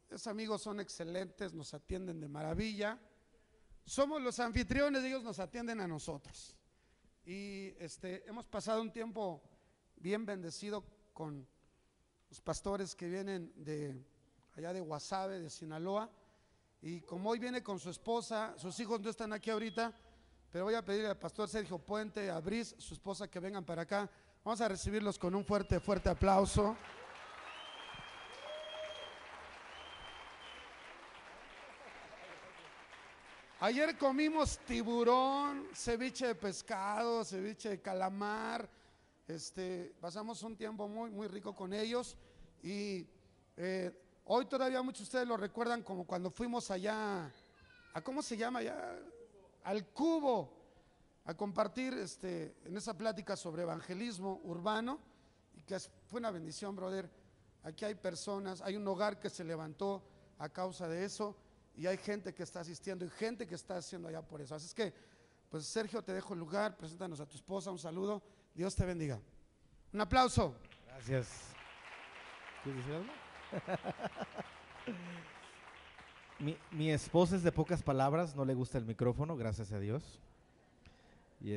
Esos amigos son excelentes, nos atienden de maravilla. Somos los anfitriones, ellos nos atienden a nosotros. Y hemos pasado un tiempo bien bendecido con los pastores que vienen de allá de Guasave, de Sinaloa. Y como hoy viene con su esposa, sus hijos no están aquí ahorita, pero voy a pedirle al pastor Sergio Puente, a Brice, su esposa, que vengan para acá. Vamos a recibirlos con un fuerte aplauso. Ayer comimos tiburón, ceviche de pescado, ceviche de calamar. Pasamos un tiempo muy rico con ellos. Y hoy todavía muchos de ustedes lo recuerdan como cuando fuimos allá, ¿cómo se llama allá? Al Cubo, a compartir en esa plática sobre evangelismo urbano. Y que fue una bendición, brother. Aquí hay personas, hay un hogar que se levantó a causa de eso. Y hay gente que está asistiendo y gente que está haciendo allá por eso. Así es que, pues Sergio, te dejo el lugar, preséntanos a tu esposa, un saludo, Dios te bendiga. Un aplauso. Gracias. ¿Quieres decir algo? Mi esposa es de pocas palabras, no le gusta el micrófono, gracias a Dios. Y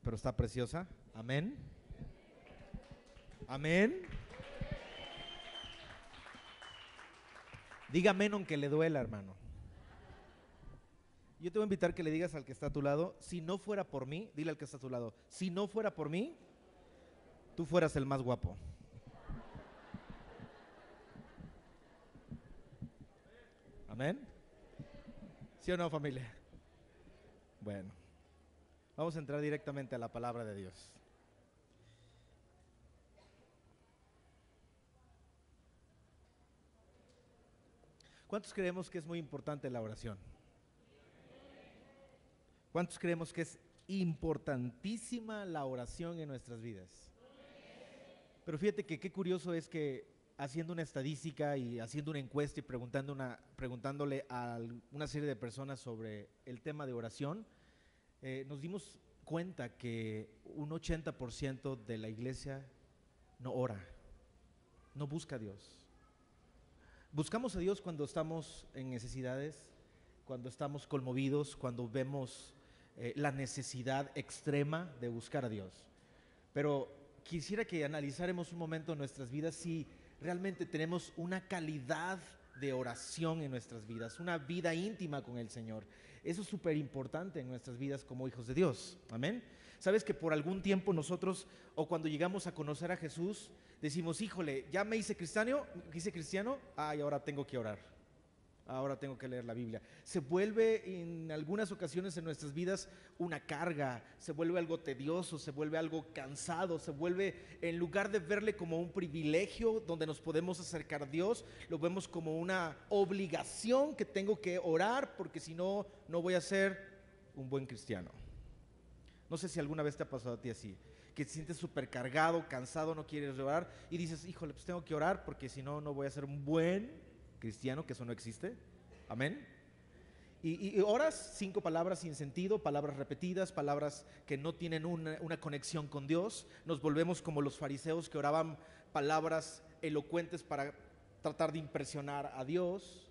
pero está preciosa. Amén. Amén. Diga amén aunque le duela, hermano. Yo te voy a invitar que le digas al que está a tu lado, si no fuera por mí, dile al que está a tu lado, si no fuera por mí, tú fueras el más guapo. Amén. ¿Sí o no, familia? Bueno, vamos a entrar directamente a la palabra de Dios. ¿Cuántos creemos que es muy importante la oración? ¿Cuántos creemos que es importantísima la oración en nuestras vidas? Pero fíjate que qué curioso es que haciendo una estadística y haciendo una encuesta y preguntándole a una serie de personas sobre el tema de oración, nos dimos cuenta que un 80% de la iglesia no ora, no busca a Dios. Buscamos a Dios cuando estamos en necesidades, cuando estamos conmovidos, cuando vemos la necesidad extrema de buscar a Dios. Pero quisiera que analizáramos un momento en nuestras vidas si realmente tenemos una calidad de oración en nuestras vidas, una vida íntima con el Señor. Eso es súper importante en nuestras vidas como hijos de Dios. Amén. Sabes que por algún tiempo nosotros, o cuando llegamos a conocer a Jesús, decimos, híjole, ya me hice cristiano, y ahora tengo que orar. Ahora tengo que leer la Biblia. Se vuelve en algunas ocasiones en nuestras vidas una carga, se vuelve algo tedioso, se vuelve algo cansado, se vuelve, en lugar de verle como un privilegio donde nos podemos acercar a Dios, lo vemos como una obligación que tengo que orar porque si no, no voy a ser un buen cristiano. No sé si alguna vez te ha pasado a ti así, que te sientes súper cargado, cansado, no quieres orar y dices, híjole, pues tengo que orar porque si no, no voy a ser un buen cristiano, que eso no existe. Amén. Y oras 5 palabras sin sentido, palabras repetidas, palabras que no tienen una conexión con Dios. Nos volvemos como los fariseos que oraban palabras elocuentes para tratar de impresionar a Dios.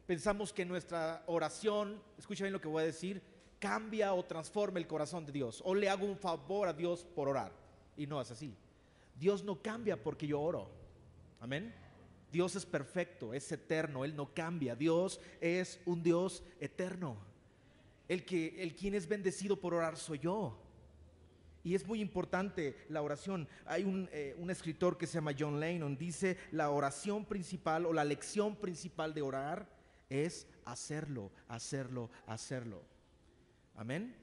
Pensamos que nuestra oración, escucha bien lo que voy a decir, cambia o transforma el corazón de Dios, o le hago un favor a Dios por orar. Y no es así. Dios no cambia porque yo oro. Amén. Dios es perfecto, es eterno, Él no cambia. Dios es un Dios eterno. Quien es bendecido por orar soy yo. Y es muy importante la oración. Hay un escritor que se llama John Lennon, dice, la oración principal o la lección principal de orar es hacerlo, hacerlo, hacerlo. Amén.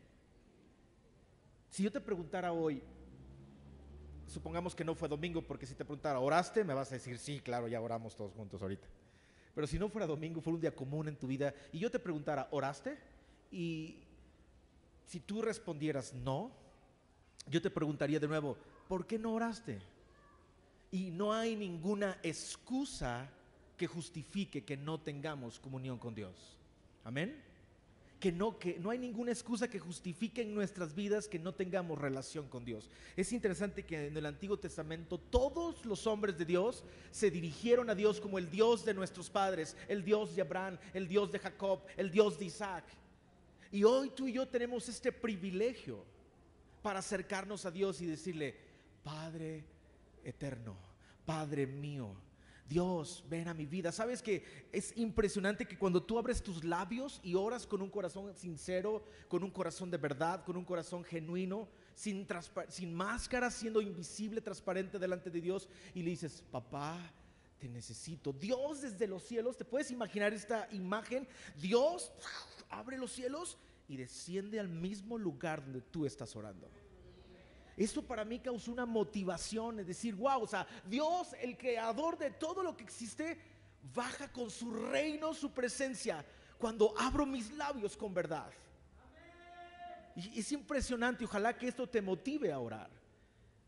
Si yo te preguntara hoy, supongamos que no fue domingo, porque si te preguntara, ¿oraste? Me vas a decir, sí, claro, ya oramos todos juntos ahorita. Pero si no fuera domingo, fuera un día común en tu vida, y yo te preguntara, ¿oraste? Y si tú respondieras no, yo te preguntaría de nuevo, ¿por qué no oraste? Y no hay ninguna excusa que justifique que no tengamos comunión con Dios. Amén. que no hay ninguna excusa que justifique en nuestras vidas que no tengamos relación con Dios. Es interesante que en el Antiguo Testamento todos los hombres de Dios se dirigieron a Dios como el Dios de nuestros padres, el Dios de Abraham, el Dios de Jacob, el Dios de Isaac. Y hoy tú y yo tenemos este privilegio para acercarnos a Dios y decirle: Padre eterno, Padre mío, Dios, ven a mi vida. ¿Sabes que es impresionante que cuando tú abres tus labios y oras con un corazón sincero, con un corazón de verdad, con un corazón genuino, sin máscara, siendo invisible, transparente delante de Dios, y le dices: papá, te necesito? Dios desde los cielos, ¿te puedes imaginar esta imagen? Dios abre los cielos y desciende al mismo lugar donde tú estás orando. Esto para mí causó una motivación, es decir, wow, o sea, Dios, el creador de todo lo que existe, baja con su reino, su presencia, cuando abro mis labios con verdad. Y es impresionante. Ojalá que esto te motive a orar,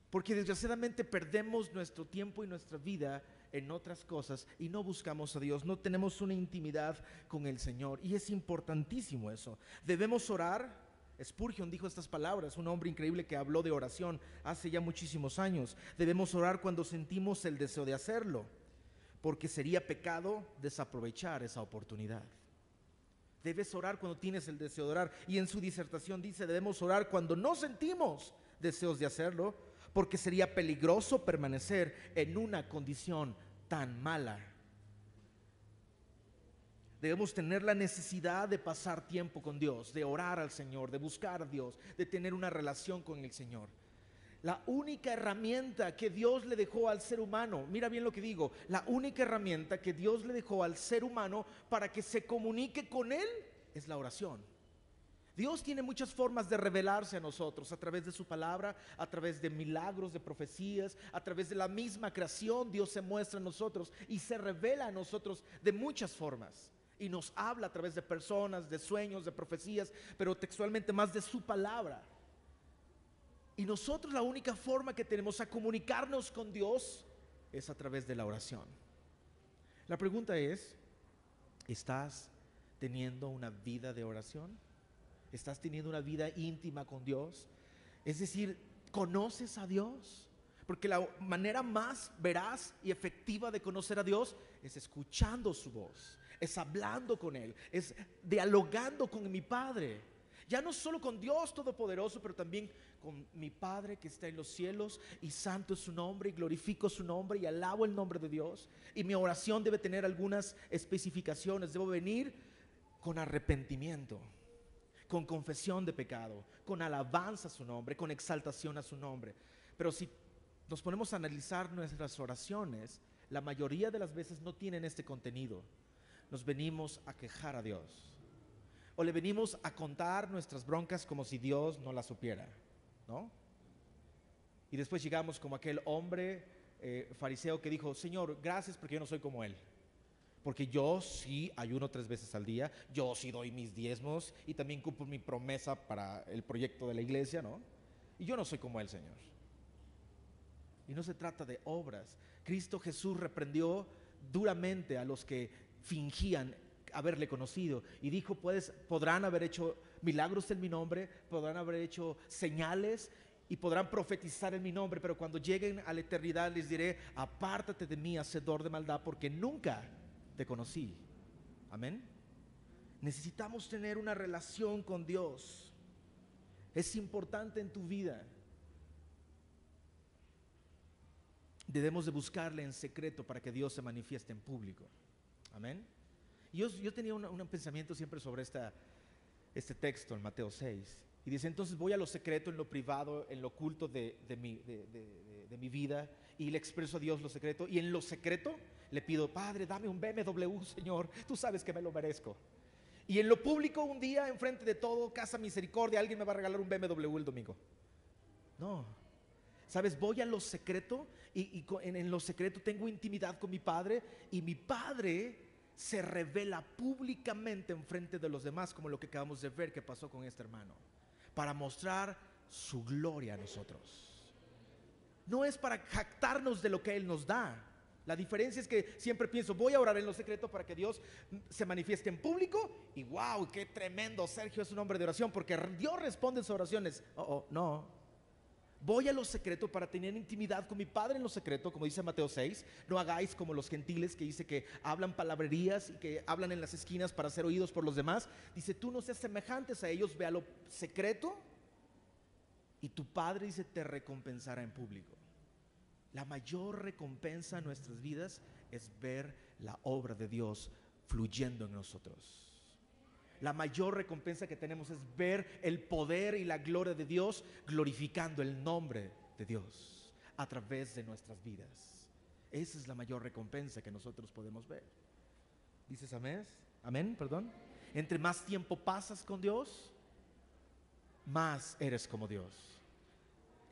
porque desgraciadamente perdemos nuestro tiempo y nuestra vida en otras cosas y no buscamos a Dios, no tenemos una intimidad con el Señor, y es importantísimo eso. Debemos orar. Spurgeon dijo estas palabras, un hombre increíble que habló de oración hace ya muchísimos años. Debemos orar cuando sentimos el deseo de hacerlo, porque sería pecado desaprovechar esa oportunidad. Debes orar cuando tienes el deseo de orar. Y en su disertación dice: debemos orar cuando no sentimos deseos de hacerlo, porque sería peligroso permanecer en una condición tan mala. Debemos tener la necesidad de pasar tiempo con Dios, de orar al Señor, de buscar a Dios, de tener una relación con el Señor. La única herramienta que Dios le dejó al ser humano, mira bien lo que digo, la única herramienta que Dios le dejó al ser humano para que se comunique con Él es la oración. Dios tiene muchas formas de revelarse a nosotros, a través de su palabra, a través de milagros, de profecías, a través de la misma creación. Dios se muestra a nosotros y se revela a nosotros de muchas formas. Y nos habla a través de personas, de sueños, de profecías, pero textualmente más de su palabra. Y nosotros la única forma que tenemos a comunicarnos con Dios es a través de la oración. La pregunta es: ¿estás teniendo una vida de oración? ¿Estás teniendo una vida íntima con Dios? Es decir, ¿conoces a Dios? Porque la manera más veraz y efectiva de conocer a Dios es escuchando su voz, es hablando con Él, es dialogando con mi Padre. Ya no solo con Dios Todopoderoso, pero también con mi Padre que está en los cielos, y santo es su nombre, y glorifico su nombre y alabo el nombre de Dios. Y mi oración debe tener algunas especificaciones. Debo venir con arrepentimiento, con confesión de pecado, con alabanza a su nombre, con exaltación a su nombre. Pero si nos ponemos a analizar nuestras oraciones, la mayoría de las veces no tienen este contenido. Nos venimos a quejar a Dios, o le venimos a contar nuestras broncas como si Dios no las supiera, ¿no? Y después llegamos como aquel hombre fariseo que dijo: Señor, gracias porque yo no soy como él, porque yo sí ayuno 3 veces al día, yo sí doy mis diezmos y también cumplo mi promesa para el proyecto de la iglesia, ¿no? Y yo no soy como él, Señor. Y no se trata de obras. Cristo Jesús reprendió duramente a los que fingían haberle conocido y dijo: podrán haber hecho milagros en mi nombre, podrán haber hecho señales y podrán profetizar en mi nombre, pero cuando lleguen a la eternidad les diré: apártate de mí, hacedor de maldad, porque nunca te conocí. Amén. Necesitamos tener una relación con Dios. Es importante en tu vida. Debemos de buscarle en secreto para que Dios se manifieste en público. Amén. Y yo tenía un pensamiento siempre sobre este texto en Mateo 6. Y dice: entonces voy a lo secreto, en lo privado, en lo oculto de mi vida, y le expreso a Dios lo secreto. Y en lo secreto le pido: Padre, dame un BMW, Señor, tú sabes que me lo merezco. Y en lo público, un día, enfrente de todo, Casa Misericordia, alguien me va a regalar un BMW el domingo. No. ¿Sabes? Voy a lo secreto y en lo secreto tengo intimidad con mi Padre, y mi Padre se revela públicamente enfrente de los demás, como lo que acabamos de ver que pasó con este hermano, para mostrar su gloria a nosotros. No es para jactarnos de lo que Él nos da. La diferencia es que siempre pienso, voy a orar en lo secreto para que Dios se manifieste en público. Y wow, qué tremendo, Sergio es un hombre de oración, porque Dios responde en sus oraciones. No. Voy a lo secreto para tener intimidad con mi Padre en lo secreto, como dice Mateo 6. No hagáis como los gentiles, que dice que hablan palabrerías y que hablan en las esquinas para ser oídos por los demás. Dice, tú no seas semejantes a ellos, ve a lo secreto y tu Padre, dice, te recompensará en público. La mayor recompensa en nuestras vidas es ver la obra de Dios fluyendo en nosotros. La mayor recompensa que tenemos es ver el poder y la gloria de Dios glorificando el nombre de Dios a través de nuestras vidas. Esa es la mayor recompensa que nosotros podemos ver. ¿Dices amén? Amén, perdón. Entre más tiempo pasas con Dios, más eres como Dios.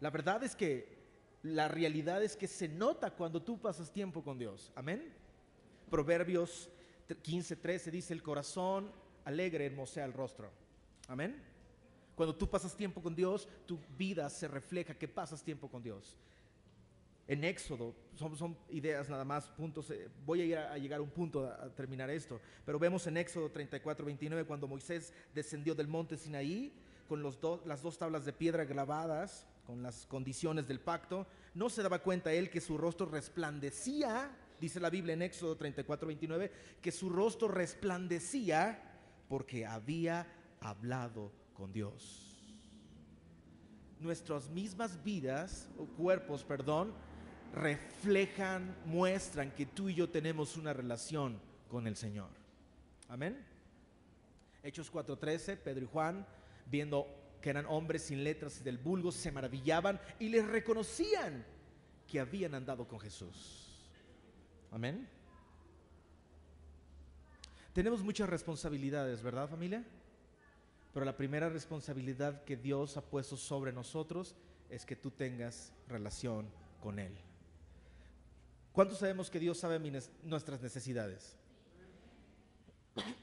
La verdad es que la realidad es que se nota cuando tú pasas tiempo con Dios. Amén. Proverbios 15:13 dice, el corazón alegre hermosea el rostro. Amén. Cuando tú pasas tiempo con Dios, tu vida se refleja que pasas tiempo con Dios. En Éxodo, son ideas nada más, puntos. Voy a llegar a un punto a terminar esto. Pero vemos en Éxodo 34:29, cuando Moisés descendió del monte Sinaí con las dos tablas de piedra grabadas con las condiciones del pacto, no se daba cuenta él que su rostro resplandecía, dice la Biblia en Éxodo 34:29, que su rostro resplandecía porque había hablado con Dios. Nuestras mismas vidas, o cuerpos, perdón, reflejan, muestran que tú y yo tenemos una relación con el Señor. Amén. Hechos 4:13, Pedro y Juan, viendo que eran hombres sin letras del vulgo, se maravillaban y les reconocían que habían andado con Jesús. Amén. Tenemos muchas responsabilidades, ¿verdad, familia? Pero la primera responsabilidad que Dios ha puesto sobre nosotros es que tú tengas relación con Él. ¿Cuántos sabemos que Dios sabe nuestras necesidades?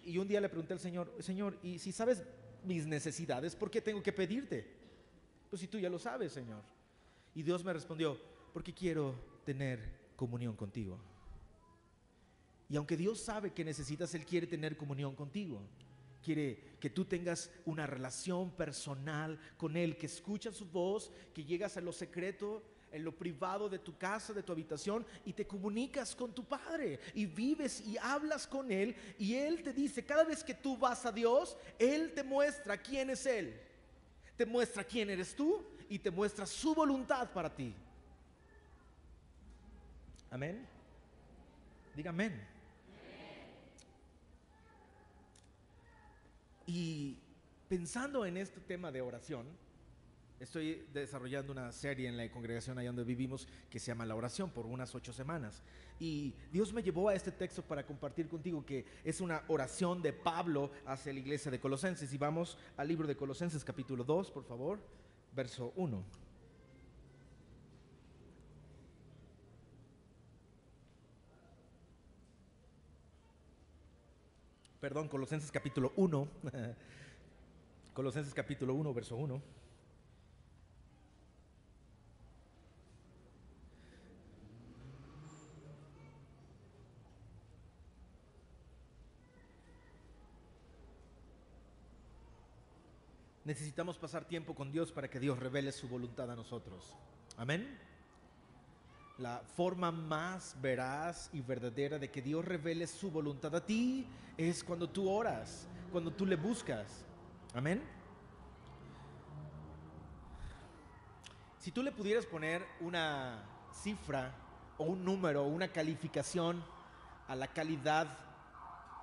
Y un día le pregunté al Señor, Señor, y si sabes mis necesidades, ¿por qué tengo que pedirte? Pues si tú ya lo sabes, Señor. Y Dios me respondió, porque quiero tener comunión contigo. Y aunque Dios sabe que necesitas, Él quiere tener comunión contigo. Quiere que tú tengas una relación personal con Él, que escuchas su voz, que llegas a lo secreto, en lo privado de tu casa, de tu habitación, y te comunicas con tu Padre y vives y hablas con Él, y Él te dice, cada vez que tú vas a Dios, Él te muestra quién es Él, te muestra quién eres tú y te muestra su voluntad para ti. Amén. Diga amén. Y pensando en este tema de oración, estoy desarrollando una serie en la congregación allá donde vivimos que se llama La Oración, por unas 8 semanas. Y Dios me llevó a este texto para compartir contigo, que es una oración de Pablo hacia la iglesia de Colosenses. Y vamos al libro de Colosenses capítulo 2, por favor, verso 1. Perdón, Colosenses capítulo 1. Colosenses capítulo 1, verso 1. Necesitamos pasar tiempo con Dios para que Dios revele su voluntad a nosotros. Amén. La forma más veraz y verdadera de que Dios revele su voluntad a ti es cuando tú oras, cuando tú le buscas. Amén. Si tú le pudieras poner una cifra o un número o una calificación a la calidad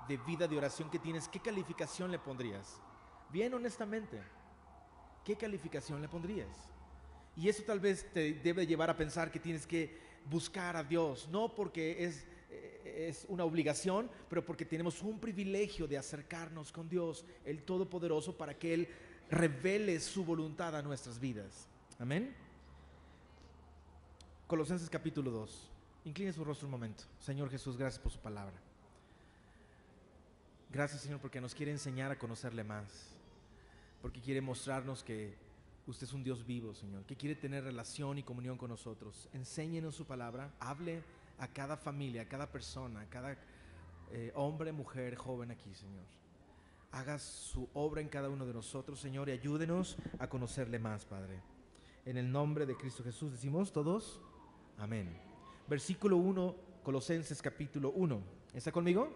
de vida de oración que tienes, ¿qué calificación le pondrías? Bien honestamente, ¿qué calificación le pondrías? Y eso tal vez te debe llevar a pensar que tienes que buscar a Dios, no porque es una obligación, pero porque tenemos un privilegio de acercarnos con Dios, el Todopoderoso, para que Él revele su voluntad a nuestras vidas. Amén. Colosenses capítulo 2. Incline su rostro un momento. Señor Jesús, gracias por su palabra. Gracias, Señor, porque nos quiere enseñar a conocerle más, porque quiere mostrarnos que usted es un Dios vivo, Señor, que quiere tener relación y comunión con nosotros. Enséñenos su palabra, hable a cada familia, a cada persona, a cada hombre, mujer, joven aquí, Señor. Hagas su obra en cada uno de nosotros, Señor, y ayúdenos a conocerle más, Padre. En el nombre de Cristo Jesús decimos todos, amén. Versículo 1, Colosenses capítulo 1. ¿Está conmigo?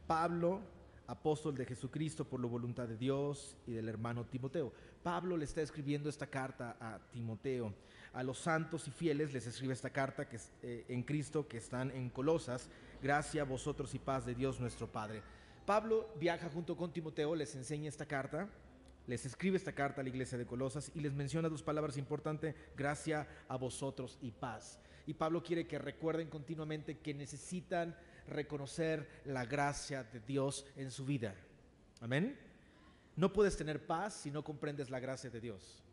Pablo, apóstol de Jesucristo por la voluntad de Dios, y del hermano Timoteo. Pablo le está escribiendo esta carta a Timoteo. A los santos y fieles les escribe esta carta que en Cristo, que están en Colosas. Gracia a vosotros y paz de Dios nuestro Padre. Pablo viaja junto con Timoteo, les enseña esta carta, les escribe esta carta a la iglesia de Colosas y les menciona dos palabras importantes: gracia a vosotros y paz. Y Pablo quiere que recuerden continuamente que necesitan reconocer la gracia de Dios en su vida. Amén. No puedes tener paz si no comprendes la gracia de Dios.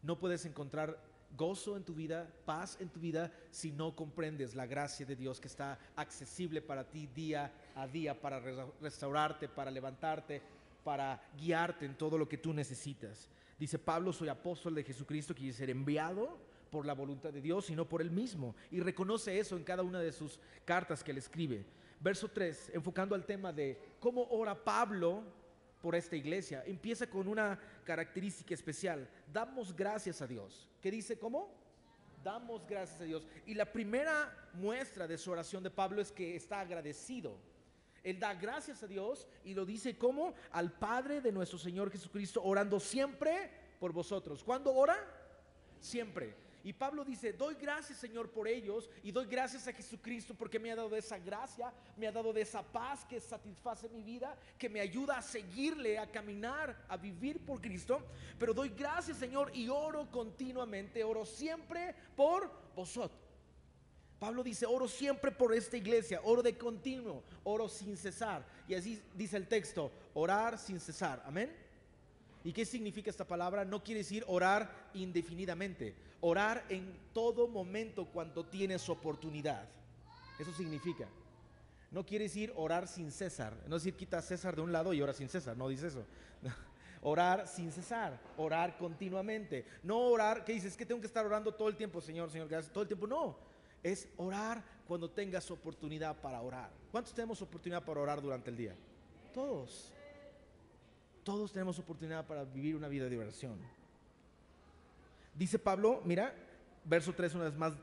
No puedes encontrar gozo en tu vida, paz en tu vida, si no comprendes la gracia de Dios que está accesible para ti día a día, para restaurarte, para levantarte, para guiarte en todo lo que tú necesitas. Dice Pablo: soy apóstol de Jesucristo, quiere ser enviado por la voluntad de Dios y no por él mismo, y reconoce eso en cada una de sus cartas que le escribe. Verso 3, enfocando al tema de cómo ora Pablo por esta iglesia, empieza con una característica especial: damos gracias a Dios. ¿Qué dice? ¿Cómo? Damos gracias a Dios. Y la primera muestra de su oración de Pablo es que está agradecido. Él da gracias a Dios y lo dice como al Padre de nuestro Señor Jesucristo, orando siempre por vosotros. ¿Cuándo ora? Siempre. Y Pablo dice: doy gracias, Señor, por ellos, y doy gracias a Jesucristo porque me ha dado de esa gracia, me ha dado de esa paz que satisface mi vida, que me ayuda a seguirle, a caminar, a vivir por Cristo. Pero doy gracias, Señor, y oro continuamente, oro siempre por vosotros. Pablo dice: oro siempre por esta iglesia, oro de continuo, oro sin cesar. Y así dice el texto: orar sin cesar. Amén. ¿Y qué significa esta palabra? No quiere decir orar indefinidamente. Orar en todo momento cuando tienes oportunidad. Eso significa. No quiere decir orar sin cesar. No es decir quita a César de un lado y ora sin César. No dice eso. Orar sin cesar, orar continuamente. No orar, ¿qué dices? Es que tengo que estar orando todo el tiempo, Señor, gracias, todo el tiempo. No, es orar cuando tengas oportunidad para orar. ¿Cuántos tenemos oportunidad para orar durante el día? Todos. Todos tenemos oportunidad para vivir una vida de oración. Dice Pablo, mira, verso 3 una vez más: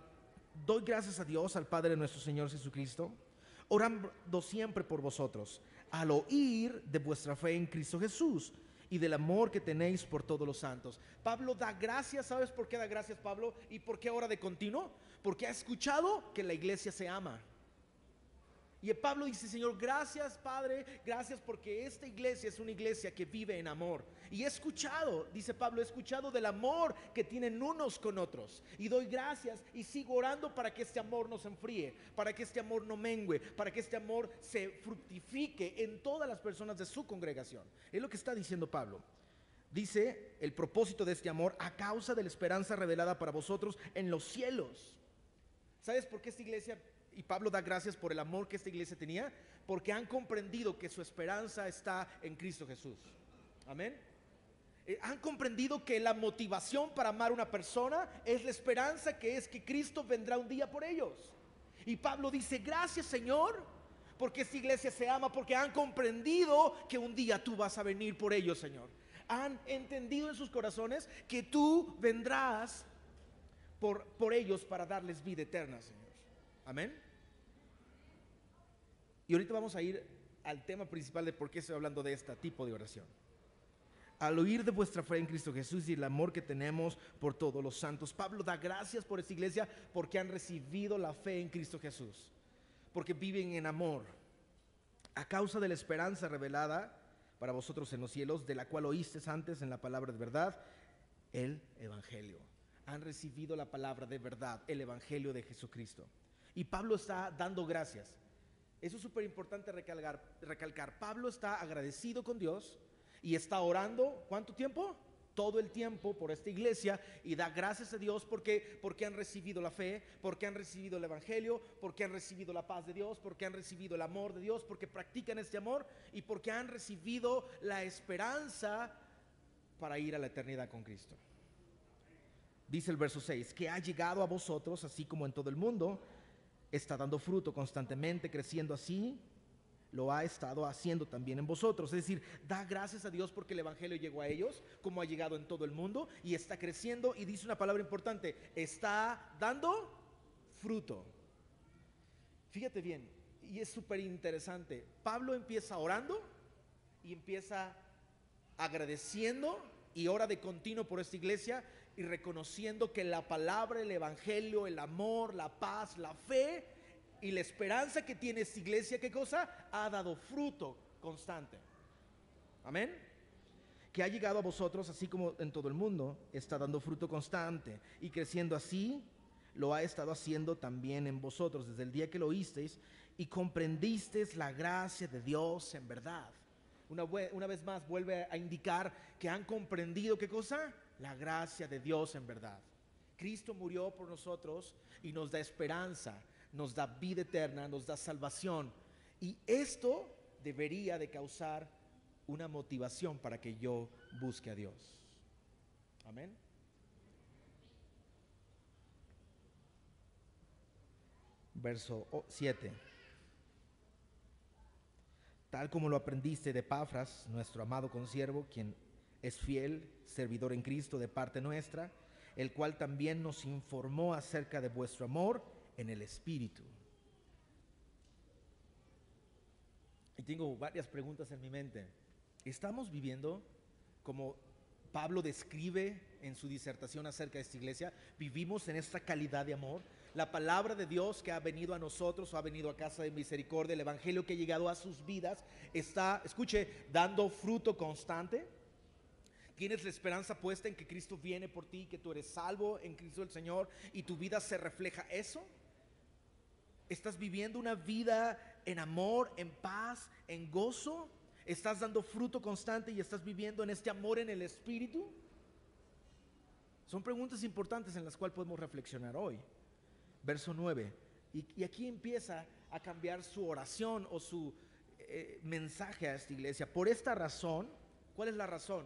doy gracias a Dios, al Padre de nuestro Señor Jesucristo, orando siempre por vosotros, al oír de vuestra fe en Cristo Jesús y del amor que tenéis por todos los santos. Pablo da gracias. ¿Sabes por qué da gracias Pablo? ¿Y por qué ora de continuo? Porque ha escuchado que la iglesia se ama. Y Pablo dice: Señor, gracias, Padre, gracias porque esta iglesia es una iglesia que vive en amor. Y he escuchado, dice Pablo, he escuchado del amor que tienen unos con otros. Y doy gracias y sigo orando para que este amor no se enfríe, para que este amor no mengue, para que este amor se fructifique en todas las personas de su congregación. Es lo que está diciendo Pablo. Dice el propósito de este amor: a causa de la esperanza revelada para vosotros en los cielos. ¿Sabes por qué esta iglesia? Y Pablo da gracias por el amor que esta iglesia tenía, porque han comprendido que su esperanza está en Cristo Jesús. Amén. Han comprendido que la motivación para amar a una persona es la esperanza que es que Cristo vendrá un día por ellos. Y Pablo dice: gracias, Señor, porque esta iglesia se ama, porque han comprendido que un día tú vas a venir por ellos, Señor. Han entendido en sus corazones que tú vendrás por ellos para darles vida eterna, Señor. Amén. Y ahorita vamos a ir al tema principal de por qué estoy hablando de este tipo de oración. Al oír de vuestra fe en Cristo Jesús y el amor que tenemos por todos los santos, Pablo da gracias por esta iglesia porque han recibido la fe en Cristo Jesús, porque viven en amor, a causa de la esperanza revelada para vosotros en los cielos, de la cual oísteis antes en la palabra de verdad, el evangelio. Han recibido la palabra de verdad, el evangelio de Jesucristo. Y Pablo está dando gracias. Eso es súper importante recalcar. Pablo está agradecido con Dios y está orando, ¿cuánto tiempo? Todo el tiempo por esta iglesia, y da gracias a Dios porque han recibido la fe, porque han recibido el evangelio, porque han recibido la paz de Dios, porque han recibido el amor de Dios, porque practican este amor y porque han recibido la esperanza para ir a la eternidad con Cristo. Dice el verso 6, que ha llegado a vosotros, así como en todo el mundo, está dando fruto constantemente, creciendo así, lo ha estado haciendo también en vosotros. Es decir, da gracias a Dios porque el Evangelio llegó a ellos, como ha llegado en todo el mundo, y está creciendo. Y dice una palabra importante: está dando fruto. Fíjate bien, y es súper interesante. Pablo empieza orando y empieza agradeciendo y ora de continuo por esta iglesia y reconociendo que la palabra, el Evangelio, el amor, la paz, la fe y la esperanza que tiene esta iglesia, ¿qué cosa? Ha dado fruto constante. Amén. Que ha llegado a vosotros, así como en todo el mundo, está dando fruto constante y creciendo así, lo ha estado haciendo también en vosotros, desde el día que lo oísteis y comprendisteis la gracia de Dios en verdad. Una vez más vuelve a indicar que han comprendido, ¿qué cosa? La gracia de Dios en verdad. Cristo murió por nosotros y nos da esperanza, nos da vida eterna, nos da salvación. Y esto debería de causar una motivación para que yo busque a Dios. Amén. Verso 7. Tal como lo aprendiste de Epafras, nuestro amado consiervo, quien es fiel servidor en Cristo de parte nuestra, el cual también nos informó acerca de vuestro amor en el Espíritu. Y tengo varias preguntas en mi mente. ¿Estamos viviendo como Pablo describe en su disertación acerca de esta iglesia? ¿Vivimos en esta calidad de amor? La palabra de Dios que ha venido a nosotros o ha venido a Casa de Misericordia, el Evangelio que ha llegado a sus vidas, está, escuche, dando fruto constante. Tienes la esperanza puesta en que Cristo viene por ti, que tú eres salvo en Cristo el Señor y tu vida se refleja eso. ¿Estás viviendo una vida en amor, en paz, en gozo? ¿Estás dando fruto constante y estás viviendo en este amor en el Espíritu? Son preguntas importantes en las cuales podemos reflexionar hoy. Verso 9. Y aquí empieza a cambiar su oración o su mensaje a esta iglesia. Por esta razón, ¿cuál es la razón?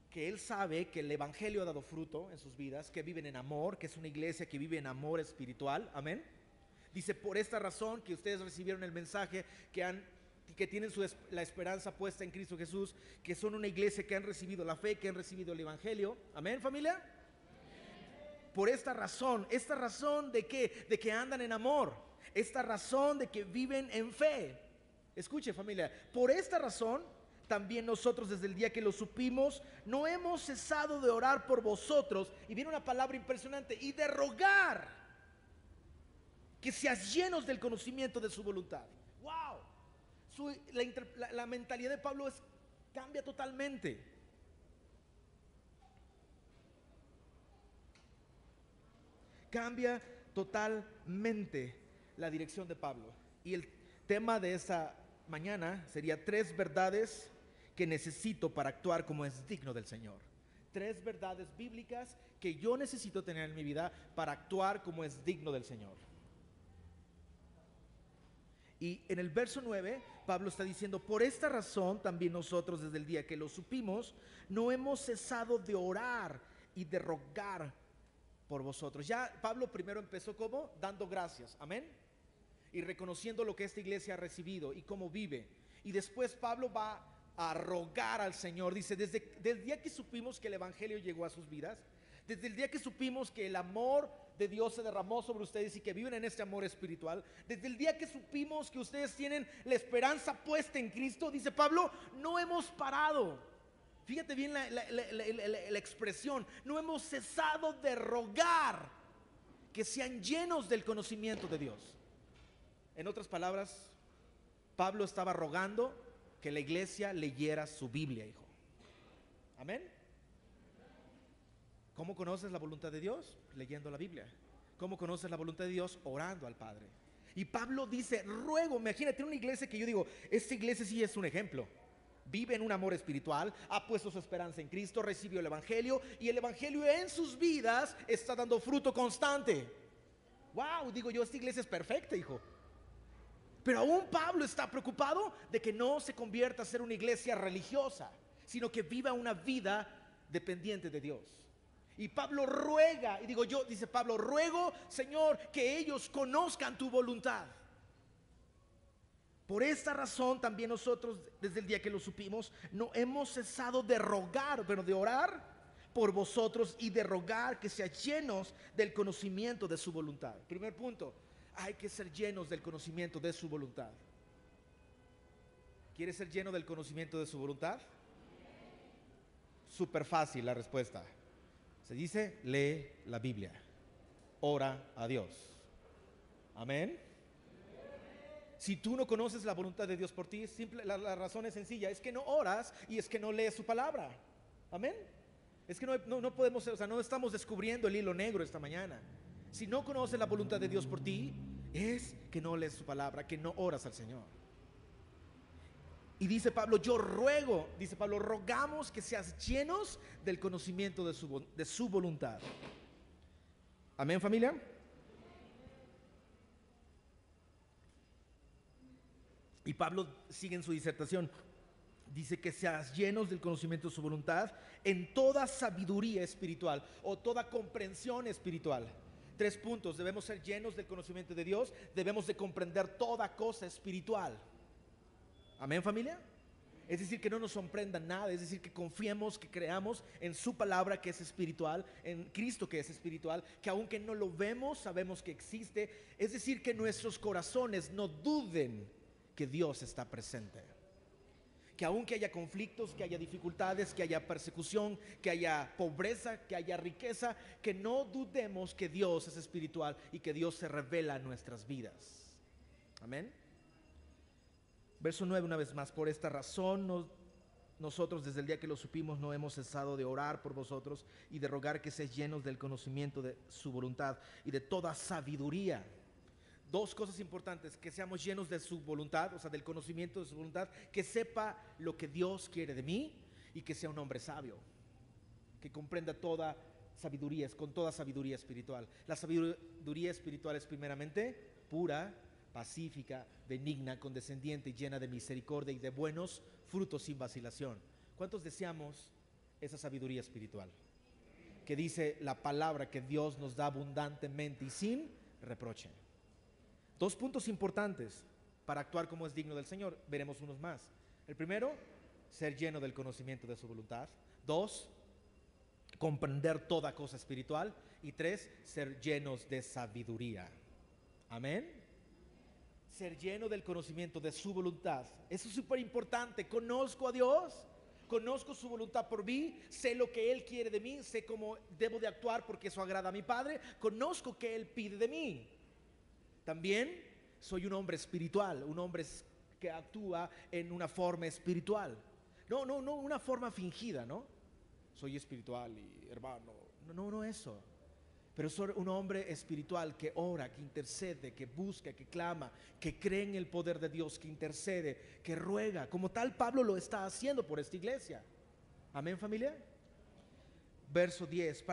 Que él sabe que el Evangelio ha dado fruto en sus vidas, que viven en amor, que es una iglesia que vive en amor espiritual. Amén. Dice, por esta razón que ustedes recibieron el mensaje, que tienen la esperanza puesta en Cristo Jesús, que son una iglesia que han recibido la fe, que han recibido el Evangelio. Amén, familia. Amén. Por esta razón ¿de qué? De que andan en amor, esta razón de que viven en fe. Escuche, familia, por esta razón también nosotros desde el día que lo supimos no hemos cesado de orar por vosotros. Y viene una palabra impresionante: y de rogar que seas llenos del conocimiento de su voluntad. ¡Wow! La mentalidad de Pablo cambia totalmente. Cambia totalmente la dirección de Pablo. Y el tema de esta mañana sería 3 verdades que necesito para actuar como es digno del Señor. 3 verdades bíblicas que yo necesito tener en mi vida para actuar como es digno del Señor. Y en el verso 9, Pablo está diciendo, por esta razón también nosotros desde el día que lo supimos, no hemos cesado de orar y de rogar por vosotros. Ya Pablo primero empezó como dando gracias, amén, y reconociendo lo que esta iglesia ha recibido y cómo vive. Y después Pablo va a rogar al Señor. Dice, desde el día que supimos que el Evangelio llegó a sus vidas, desde el día que supimos que el amor de Dios se derramó sobre ustedes y que viven en este amor espiritual, desde el día que supimos que ustedes tienen la esperanza puesta en Cristo, dice Pablo, no hemos parado. Fíjate bien la expresión, no hemos cesado de rogar que sean llenos del conocimiento de Dios. En otras palabras, Pablo estaba rogando que la iglesia leyera su Biblia, hijo. Amén. ¿Cómo conoces la voluntad de Dios? Leyendo la Biblia. ¿Cómo conoces la voluntad de Dios? Orando al Padre. Y Pablo dice, ruego, imagínate una iglesia que yo digo, esta iglesia sí es un ejemplo. Vive en un amor espiritual, ha puesto su esperanza en Cristo, recibió el Evangelio y el Evangelio en sus vidas está dando fruto constante. Wow, digo yo, esta iglesia es perfecta, hijo. Pero aún Pablo está preocupado de que no se convierta a ser una iglesia religiosa, sino que viva una vida dependiente de Dios. Y Pablo ruega, y digo yo, dice Pablo, ruego, Señor, que ellos conozcan tu voluntad. Por esta razón también nosotros, desde el día que lo supimos, no hemos cesado de rogar, pero de orar por vosotros y de rogar que sean llenos del conocimiento de su voluntad. Primer punto, hay que ser llenos del conocimiento de su voluntad. ¿Quieres ser lleno del conocimiento de su voluntad? Súper fácil la respuesta. Se dice, lee la Biblia, ora a Dios. Amén. Si tú no conoces la voluntad de Dios por ti, la razón es sencilla, es que no oras y es que no lees su palabra. Amén. Es que no podemos, o sea, no estamos descubriendo el hilo negro esta mañana. Si no conoces la voluntad de Dios por ti, es que no lees su palabra, que no oras al Señor. Y dice Pablo, rogamos que seas llenos del conocimiento de su voluntad. Amén, familia. Y Pablo sigue en su disertación. Dice que seas llenos del conocimiento de su voluntad en toda sabiduría espiritual o toda comprensión espiritual. 3 puntos, debemos ser llenos del conocimiento de Dios, debemos de comprender toda cosa espiritual. Amén, familia. Es decir, que no nos sorprenda nada, es decir, que confiemos, que creamos en su palabra que es espiritual, en Cristo que es espiritual, que aunque no lo vemos, sabemos que existe. Es decir, que nuestros corazones no duden que Dios está presente. Que aunque haya conflictos, que haya dificultades, que haya persecución, que haya pobreza, que haya riqueza, que no dudemos que Dios es espiritual y que Dios se revela en nuestras vidas. Amén. Verso 9 una vez más, por esta razón nosotros desde el día que lo supimos no hemos cesado de orar por vosotros y de rogar que seáis llenos del conocimiento de su voluntad y de toda sabiduría. 2 cosas importantes, que seamos llenos de su voluntad, o sea, del conocimiento de su voluntad, que sepa lo que Dios quiere de mí y que sea un hombre sabio, que comprenda toda sabiduría, con toda sabiduría espiritual. La sabiduría espiritual es primeramente pura, pacífica, benigna, condescendiente, llena de misericordia y de buenos frutos sin vacilación. ¿Cuántos deseamos esa sabiduría espiritual? Que dice la palabra que Dios nos da abundantemente y sin reproche. 2 puntos importantes para actuar como es digno del Señor. Veremos unos más. El primero, ser lleno del conocimiento de su voluntad. 2, comprender toda cosa espiritual. Y 3, ser llenos de sabiduría. Amén. Ser lleno del conocimiento de su voluntad. Eso es súper importante. Conozco a Dios, conozco su voluntad por mí, sé lo que Él quiere de mí, sé cómo debo de actuar porque eso agrada a mi Padre, conozco que Él pide de mí. También soy un hombre espiritual, un hombre que actúa en una forma espiritual. No una forma fingida, ¿no? Soy espiritual y hermano. No eso. Pero soy un hombre espiritual que ora, que intercede, que busca, que clama, que cree en el poder de Dios, que intercede, que ruega. Como tal, Pablo lo está haciendo por esta iglesia. Amén, familia. Verso 10,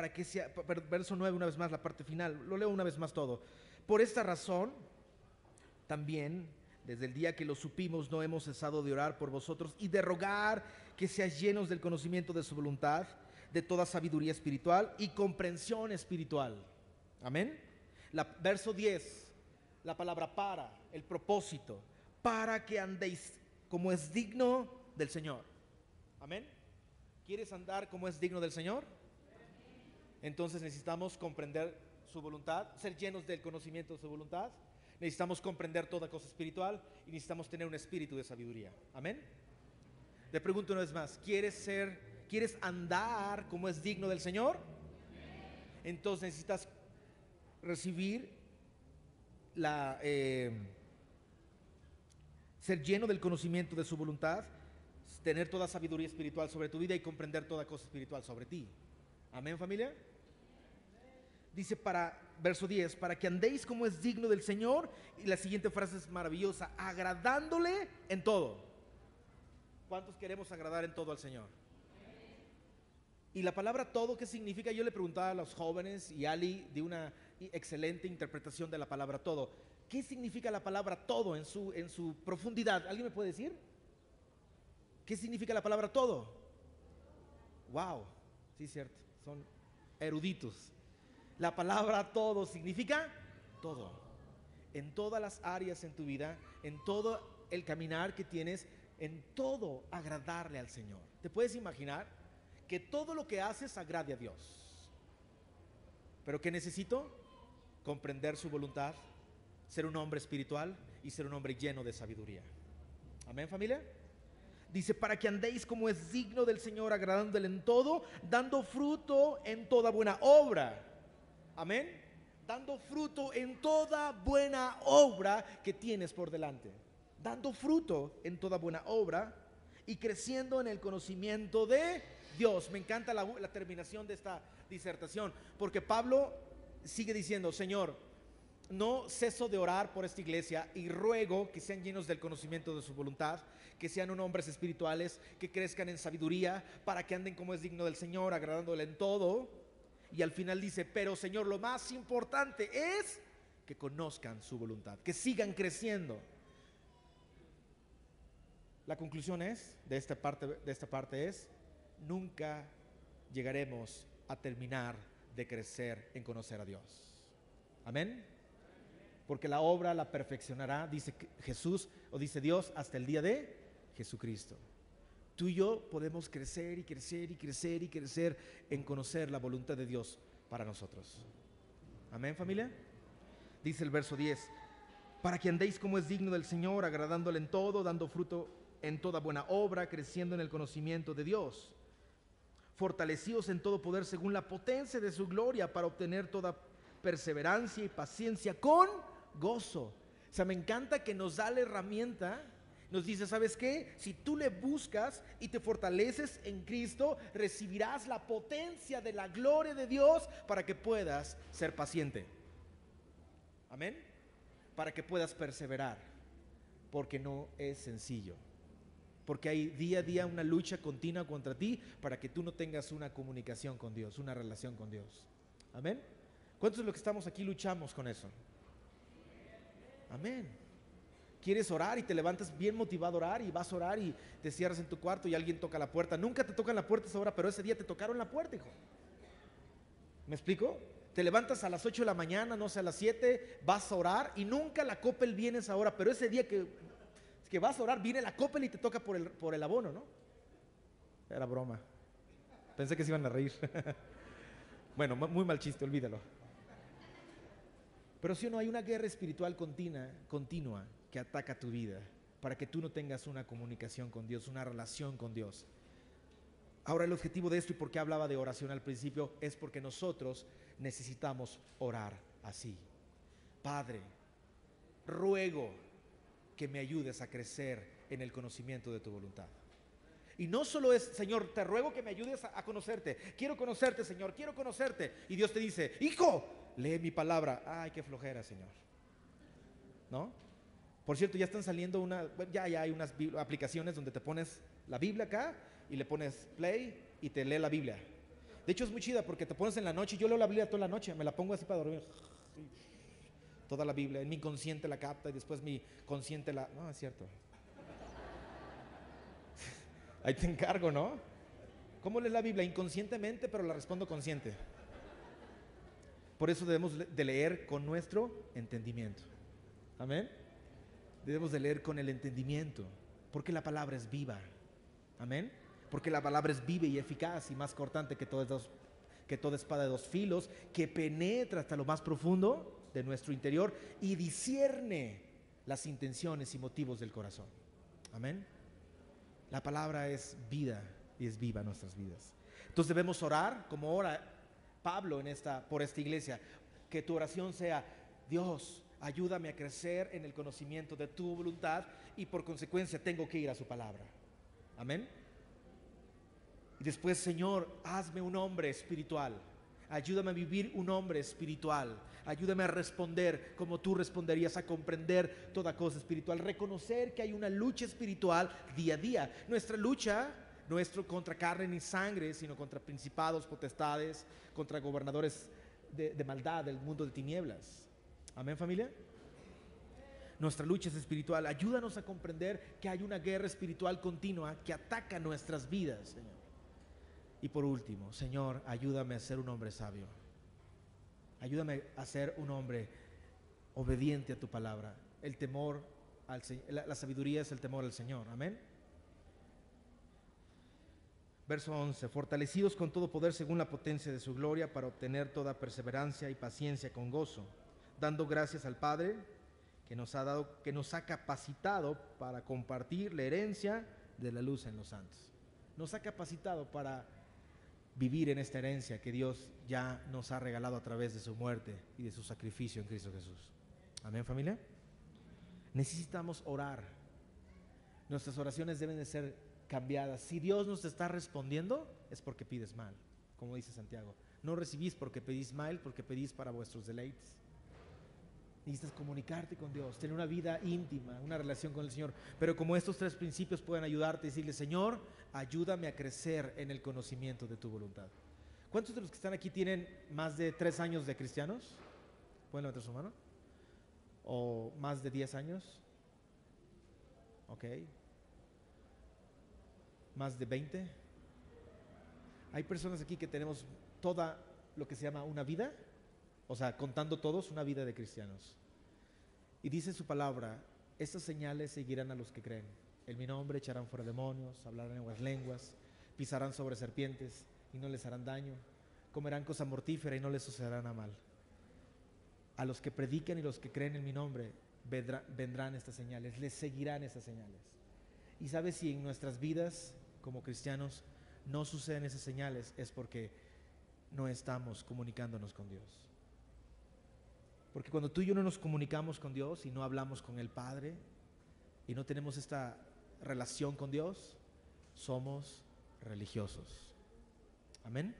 verso 9 una vez más, la parte final. Lo leo una vez más todo. Por esta razón, también, desde el día que lo supimos, no hemos cesado de orar por vosotros y de rogar que seáis llenos del conocimiento de su voluntad, de toda sabiduría espiritual y comprensión espiritual. Amén. Verso 10, la palabra para, el propósito, para que andéis como es digno del Señor. Amén. ¿Quieres andar como es digno del Señor? Entonces necesitamos comprender su voluntad, ser llenos del conocimiento de su voluntad. Necesitamos comprender toda cosa espiritual y necesitamos tener un espíritu de sabiduría. Amén. Te pregunto una vez más, ¿quieres andar como es digno del Señor? Entonces necesitas recibir ser lleno del conocimiento de su voluntad, tener toda sabiduría espiritual sobre tu vida y comprender toda cosa espiritual sobre ti. Amén, familia. Dice verso 10, para que andéis como es digno del Señor. Y la siguiente frase es maravillosa, agradándole en todo. ¿Cuántos queremos agradar en todo al Señor? Y la palabra todo, ¿qué significa? Yo le preguntaba a los jóvenes y Ali de una excelente interpretación de la palabra todo. ¿Qué significa la palabra todo en su profundidad? ¿Alguien me puede decir? ¿Qué significa la palabra todo? Wow, sí, cierto, son eruditos. La palabra todo significa todo. En todas las áreas en tu vida, en todo el caminar que tienes, en todo agradarle al Señor. ¿Te puedes imaginar que todo lo que haces agrade a Dios? ¿Pero qué necesito? Comprender su voluntad, ser un hombre espiritual y ser un hombre lleno de sabiduría. Amén, familia. Dice, para que andéis como es digno del Señor, agradándole en todo, dando fruto en toda buena obra. Amén. Dando fruto en toda buena obra que tienes por delante. Dando fruto en toda buena obra y creciendo en el conocimiento de Dios. Me encanta la terminación de esta disertación, porque Pablo sigue diciendo, Señor, no ceso de orar por esta iglesia y ruego que sean llenos del conocimiento de su voluntad, que sean hombres espirituales, que crezcan en sabiduría, para que anden como es digno del Señor, agradándole en todo. Y al final dice, pero Señor, lo más importante es que conozcan su voluntad, que sigan creciendo. La conclusión es, de esta parte es, nunca llegaremos a terminar de crecer en conocer a Dios. Amén. Porque la obra la perfeccionará, dice Jesús, o dice Dios, hasta el día de Jesucristo. Tú y yo podemos crecer y crecer y crecer y crecer en conocer la voluntad de Dios para nosotros. Amén, familia. Dice el verso 10, para que andéis como es digno del Señor, agradándole en todo, dando fruto en toda buena obra, creciendo en el conocimiento de Dios, fortalecidos en todo poder según la potencia de su gloria, para obtener toda perseverancia y paciencia con gozo. O sea, me encanta que nos da la herramienta. Nos dice, ¿sabes qué? Si tú le buscas y te fortaleces en Cristo, recibirás la potencia de la gloria de Dios para que puedas ser paciente. Amén. Para que puedas perseverar, porque no es sencillo. Porque hay día a día una lucha continua contra ti para que tú no tengas una comunicación con Dios, una relación con Dios. Amén. ¿Cuántos de los que estamos aquí luchamos con eso? Amén. Quieres orar y te levantas bien motivado a orar y vas a orar y te cierras en tu cuarto y alguien toca la puerta. Nunca te tocan la puerta esa hora, pero ese día te tocaron la puerta, hijo. ¿Me explico? Te levantas a las 8 de la mañana, no sé, a las 7, vas a orar y nunca la Coppel viene esa hora, pero ese día que vas a orar viene la Coppel y te toca por el abono, ¿no? Era broma. Pensé que se iban a reír. Bueno, muy mal chiste, olvídalo. Pero si no, hay una guerra espiritual continua que ataca tu vida para que tú no tengas una comunicación con Dios, una relación con Dios. Ahora, el objetivo de esto y por qué hablaba de oración al principio es porque nosotros necesitamos orar así. Padre, ruego que me ayudes a crecer en el conocimiento de tu voluntad. Y no solo es, Señor, te ruego que me ayudes a conocerte. Quiero conocerte, Señor, quiero conocerte. Y Dios te dice, hijo, lee mi palabra. Ay, qué flojera, Señor. ¿No? Por cierto, ya están saliendo ya hay unas aplicaciones donde te pones la Biblia acá y le pones play y te lee la Biblia. De hecho es muy chida porque te pones en la noche, yo leo la Biblia toda la noche, me la pongo así para dormir. Toda la Biblia, en mi consciente la capta y después mi consciente la... No, es cierto. Ahí te encargo, ¿no? ¿Cómo lees la Biblia? Inconscientemente, pero la respondo consciente. Por eso debemos de leer con nuestro entendimiento. Amén. Debemos de leer con el entendimiento, porque la palabra es viva. Amén. Porque la palabra es viva y eficaz y más cortante que toda espada de dos filos, que penetra hasta lo más profundo de nuestro interior y discierne las intenciones y motivos del corazón. Amén. La palabra es vida y es viva en nuestras vidas. Entonces debemos orar como ora Pablo por esta iglesia. Que tu oración sea, Dios, ayúdame a crecer en el conocimiento de tu voluntad y por consecuencia tengo que ir a su palabra. Amén. Y después, Señor, hazme un hombre espiritual. Ayúdame a vivir un hombre espiritual. Ayúdame a responder como tú responderías, a comprender toda cosa espiritual. Reconocer que hay una lucha espiritual día a día. Nuestra lucha no es contra carne ni sangre, sino contra principados, potestades, contra gobernadores de maldad del mundo de tinieblas. Amén, familia. Nuestra lucha es espiritual. Ayúdanos a comprender que hay una guerra espiritual continua que ataca nuestras vidas, Señor. Y por último, Señor, ayúdame a ser un hombre sabio. Ayúdame a ser un hombre obediente a tu palabra. El temor al la sabiduría es el temor al Señor. Amén. Verso 11, fortalecidos con todo poder según la potencia de su gloria, para obtener toda perseverancia y paciencia con gozo, dando gracias al Padre que nos ha capacitado para compartir la herencia de la luz en los santos. Nos ha capacitado para vivir en esta herencia que Dios ya nos ha regalado a través de su muerte y de su sacrificio en Cristo Jesús. Amén, familia. Necesitamos orar. Nuestras oraciones deben de ser cambiadas. Si Dios nos está respondiendo, es porque pides mal, como dice Santiago. No recibís porque pedís mal, porque pedís para vuestros deleites. Necesitas comunicarte con Dios, tener una vida íntima, una relación con el Señor. Pero como estos 3 principios pueden ayudarte, decirle: Señor, ayúdame a crecer en el conocimiento de tu voluntad. ¿Cuántos de los que están aquí tienen más de 3 años de cristianos? ¿Pueden levantar su mano? ¿O más de 10 años? Ok. ¿Más de 20? Hay personas aquí que tenemos toda lo que se llama una vida, o sea, contando todos, una vida de cristianos. Y dice su palabra: estas señales seguirán a los que creen. En mi nombre echarán fuera demonios, hablarán nuevas lenguas, pisarán sobre serpientes y no les harán daño, comerán cosa mortífera y no les sucederá nada mal. A los que prediquen y los que creen en mi nombre vendrán estas señales, les seguirán estas señales. Y sabes, si en nuestras vidas como cristianos no suceden esas señales, es porque no estamos comunicándonos con Dios. Porque cuando tú y yo no nos comunicamos con Dios y no hablamos con el Padre y no tenemos esta relación con Dios, somos religiosos. Amén.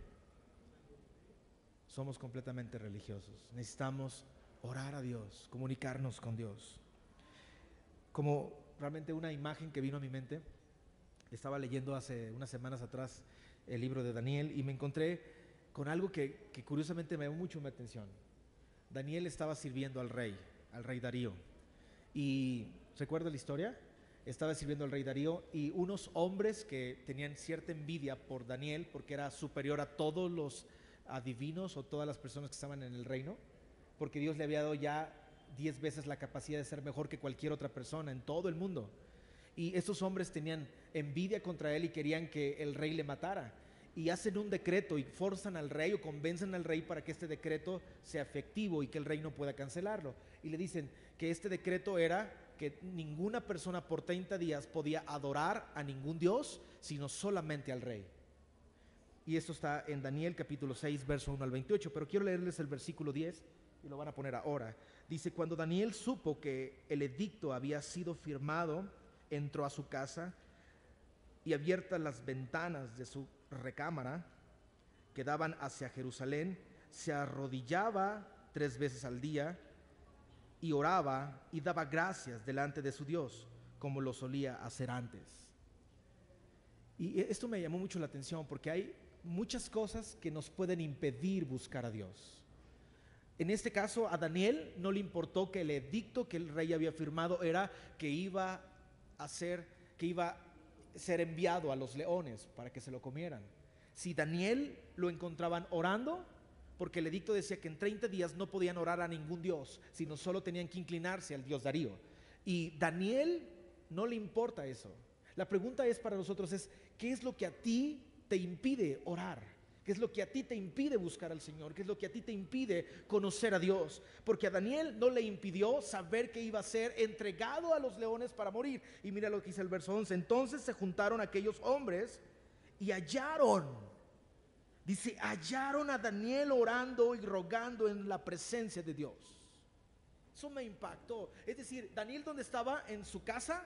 Somos completamente religiosos. Necesitamos orar a Dios, comunicarnos con Dios. Como realmente una imagen que vino a mi mente, estaba leyendo hace unas semanas atrás el libro de Daniel y me encontré con algo que curiosamente me llamó mucho mi atención. Daniel estaba sirviendo al rey Darío. Y ¿recuerda la historia? Estaba sirviendo al rey Darío y unos hombres que tenían cierta envidia por Daniel porque era superior a todos los adivinos o todas las personas que estaban en el reino, porque Dios le había dado ya 10 veces la capacidad de ser mejor que cualquier otra persona en todo el mundo. Y estos hombres tenían envidia contra él y querían que el rey le matara. Y hacen un decreto y forzan al rey o convencen al rey para que este decreto sea efectivo y que el rey no pueda cancelarlo. Y le dicen que este decreto era que ninguna persona por 30 días podía adorar a ningún dios, sino solamente al rey. Y esto está en Daniel capítulo 6, verso 1 al 28, pero quiero leerles el versículo 10 y lo van a poner ahora. Dice: cuando Daniel supo que el edicto había sido firmado, entró a su casa y, abiertas las ventanas de su recámara que daban hacia Jerusalén, se arrodillaba 3 veces al día y oraba y daba gracias delante de su Dios, como lo solía hacer antes. Y esto me llamó mucho la atención porque hay muchas cosas que nos pueden impedir buscar a Dios. En este caso, a Daniel no le importó que el edicto que el rey había firmado era que iba a ser enviado a los leones para que se lo comieran. Si Daniel lo encontraban orando, porque el edicto decía que en 30 días no podían orar a ningún dios, sino solo tenían que inclinarse al dios Darío. Y Daniel no le importa eso. La pregunta es para nosotros es: ¿qué es lo que a ti te impide orar? ¿Qué es lo que a ti te impide buscar al Señor? ¿Qué es lo que a ti te impide conocer a Dios? Porque a Daniel no le impidió saber que iba a ser entregado a los leones para morir. Y mira lo que dice el verso 11. Entonces se juntaron aquellos hombres y hallaron a Daniel orando y rogando en la presencia de Dios. Eso me impactó. Es decir, Daniel, ¿dónde estaba? En su casa,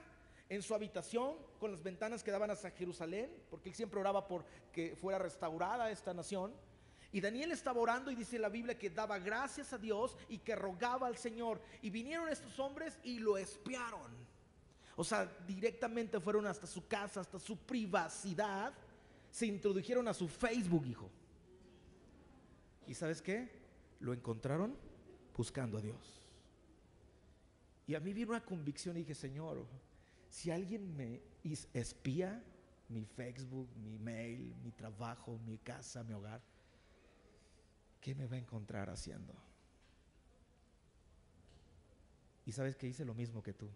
en su habitación, con las ventanas que daban hacia Jerusalén, porque él siempre oraba por que fuera restaurada esta nación. Y Daniel estaba orando y dice la Biblia que daba gracias a Dios y que rogaba al Señor. Y vinieron estos hombres y lo espiaron. O sea, directamente fueron hasta su casa, hasta su privacidad. Se introdujeron a su Facebook, hijo. ¿Y sabes qué? Lo encontraron buscando a Dios. Y a mí vino una convicción y dije: Señor, si alguien me espía, mi Facebook, mi mail, mi trabajo, mi casa, mi hogar, ¿qué me va a encontrar haciendo? Y sabes que hice lo mismo que tú,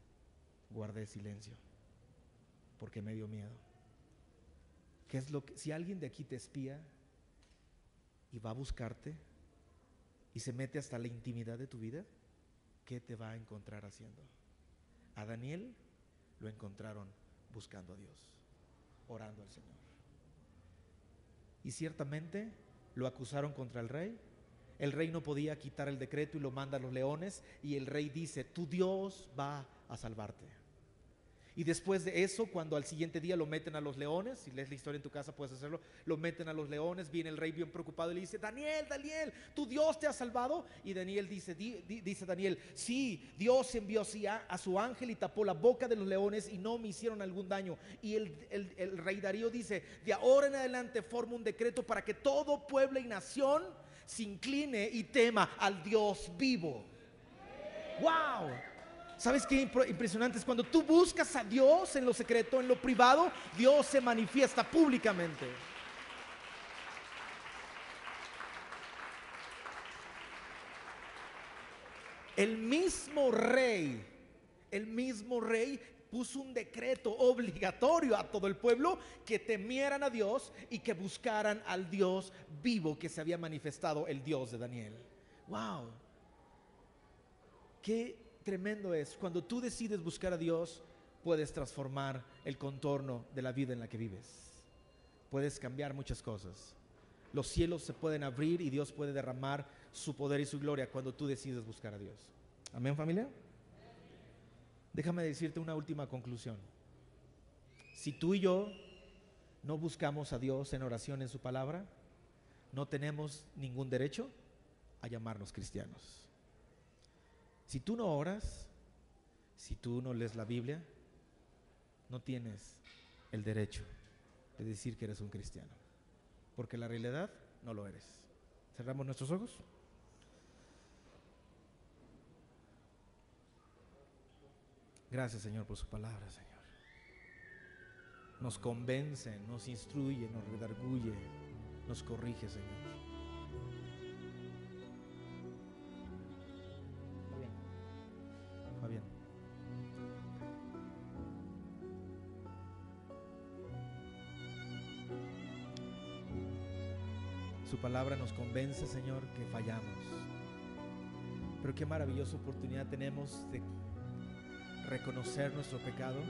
guardé silencio, porque me dio miedo. ¿Qué es lo que, si alguien de aquí te espía y va a buscarte y se mete hasta la intimidad de tu vida, ¿qué te va a encontrar haciendo? A Daniel lo encontraron buscando a Dios, orando al Señor. Y ciertamente lo acusaron contra el rey. El rey no podía quitar el decreto y lo manda a los leones, y el rey dice: tu Dios va a salvarte. Y después de eso, cuando al siguiente día lo meten a los leones, si lees la historia en tu casa puedes hacerlo, lo meten a los leones, viene el rey bien preocupado y le dice: Daniel, ¿tu Dios te ha salvado? Y Daniel dice, Daniel, sí, Dios envió a su ángel y tapó la boca de los leones y no me hicieron algún daño. Y el rey Darío dice: de ahora en adelante formo un decreto para que todo pueblo y nación se incline y tema al Dios vivo. ¡Wow! ¿Sabes qué impresionante es? Cuando tú buscas a Dios en lo secreto, en lo privado, Dios se manifiesta públicamente. El mismo rey puso un decreto obligatorio a todo el pueblo que temieran a Dios y que buscaran al Dios vivo que se había manifestado, el Dios de Daniel. ¡Wow! ¡Qué tremendo es! Cuando tú decides buscar a Dios, puedes transformar el contorno de la vida en la que vives. Puedes cambiar muchas cosas. Los cielos se pueden abrir y Dios puede derramar su poder y su gloria cuando tú decides buscar a Dios. ¿Amén, familia? Déjame decirte una última conclusión. Si tú y yo no buscamos a Dios en oración en su palabra, no tenemos ningún derecho a llamarnos cristianos. Si tú no oras, si tú no lees la Biblia, no tienes el derecho de decir que eres un cristiano, porque la realidad no lo eres. ¿Cerramos nuestros ojos? Gracias, Señor, por su palabra, Señor. Nos convence, nos instruye, nos redarguye, nos corrige, Señor. Fabián. Su palabra nos convence, Señor, que fallamos. Pero qué maravillosa oportunidad tenemos de reconocer nuestro pecado,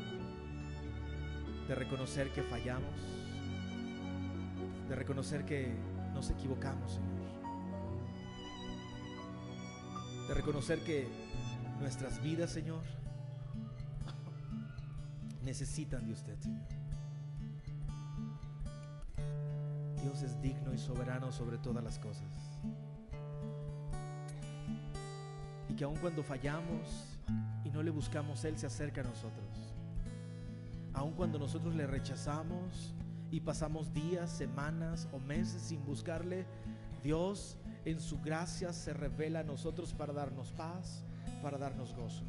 de reconocer que fallamos, de reconocer que nos equivocamos, Señor, de reconocer que nuestras vidas, Señor, necesitan de usted, Señor. Dios es digno y soberano sobre todas las cosas. Y que aun cuando fallamos y no le buscamos, Él se acerca a nosotros. Aun cuando nosotros le rechazamos y pasamos días, semanas o meses sin buscarle, Dios en su gracia se revela a nosotros para darnos paz, para darnos gozo.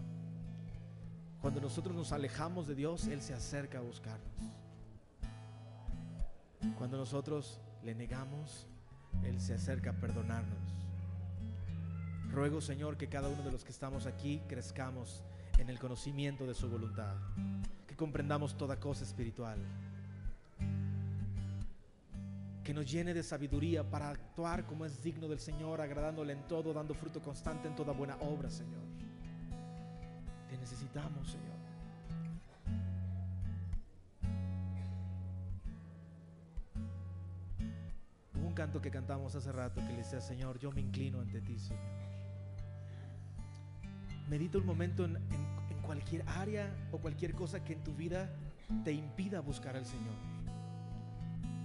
Cuando nosotros nos alejamos de Dios, Él se acerca a buscarnos. Cuando nosotros le negamos, Él se acerca a perdonarnos. Ruego, Señor, que cada uno de los que estamos aquí crezcamos en el conocimiento de su voluntad, que comprendamos toda cosa espiritual, que nos llene de sabiduría para actuar como es digno del Señor, agradándole en todo, dando fruto constante en toda buena obra, Señor. Te necesitamos, Señor. Hubo un canto que cantamos hace rato que le decía: Señor, yo me inclino ante ti, Señor. Medita un momento en cualquier área o cualquier cosa que en tu vida te impida buscar al Señor.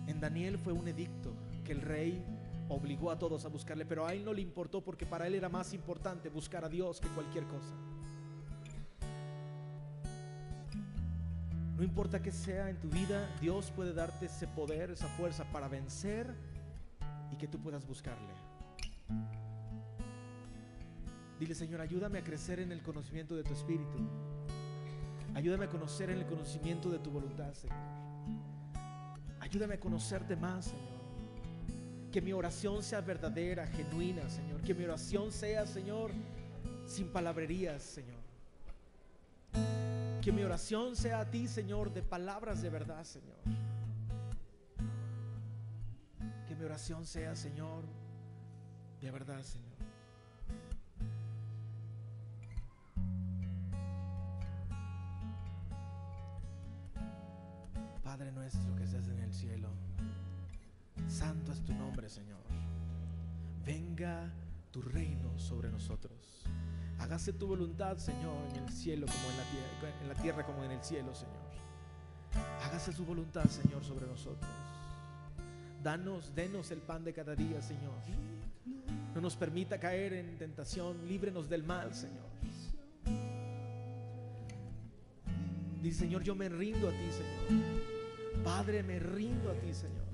En Daniel fue un edicto que el rey obligó a todos a buscarle, pero a él no le importó, porque para él era más importante buscar a Dios que cualquier cosa. No importa qué sea en tu vida, Dios puede darte ese poder, esa fuerza para vencer y que tú puedas buscarle. Dile: Señor, ayúdame a crecer en el conocimiento de tu Espíritu. Ayúdame a conocer en el conocimiento de tu voluntad, Señor. Ayúdame a conocerte más, Señor. Que mi oración sea verdadera, genuina, Señor. Que mi oración sea, Señor, sin palabrerías, Señor. Que mi oración sea a ti, Señor, de palabras de verdad, Señor. Que mi oración sea, Señor, de verdad, Señor. Padre nuestro que estás en el cielo, santo es tu nombre, Señor. Venga tu reino sobre nosotros. Hágase tu voluntad, Señor, en el cielo como en la tierra como en el cielo, Señor. Hágase su voluntad, Señor, sobre nosotros. Denos el pan de cada día, Señor. No nos permita caer en tentación. Líbrenos del mal, Señor. Dice, Señor, yo me rindo a ti, Señor. Padre, me rindo a ti, Señor.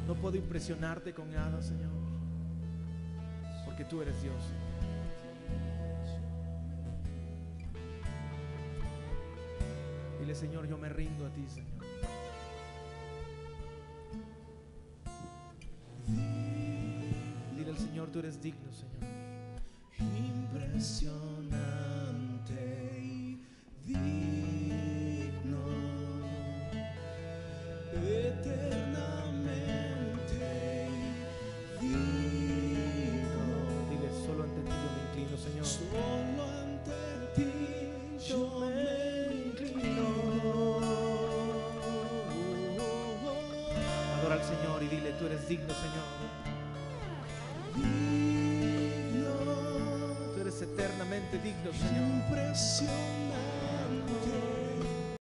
No puedo impresionarte con nada, Señor, porque tú eres Dios, Señor. Dile, Señor, yo me rindo a ti, Señor. Dile al Señor, tú eres digno, Señor. Impresionante y digno, eternamente digno. Dile, solo ante ti yo me inclino, Señor. Solo ante ti yo me inclino. Adora al Señor y dile, tú eres digno, Señor. Tú eres eternamente digno, Señor. Impresionante.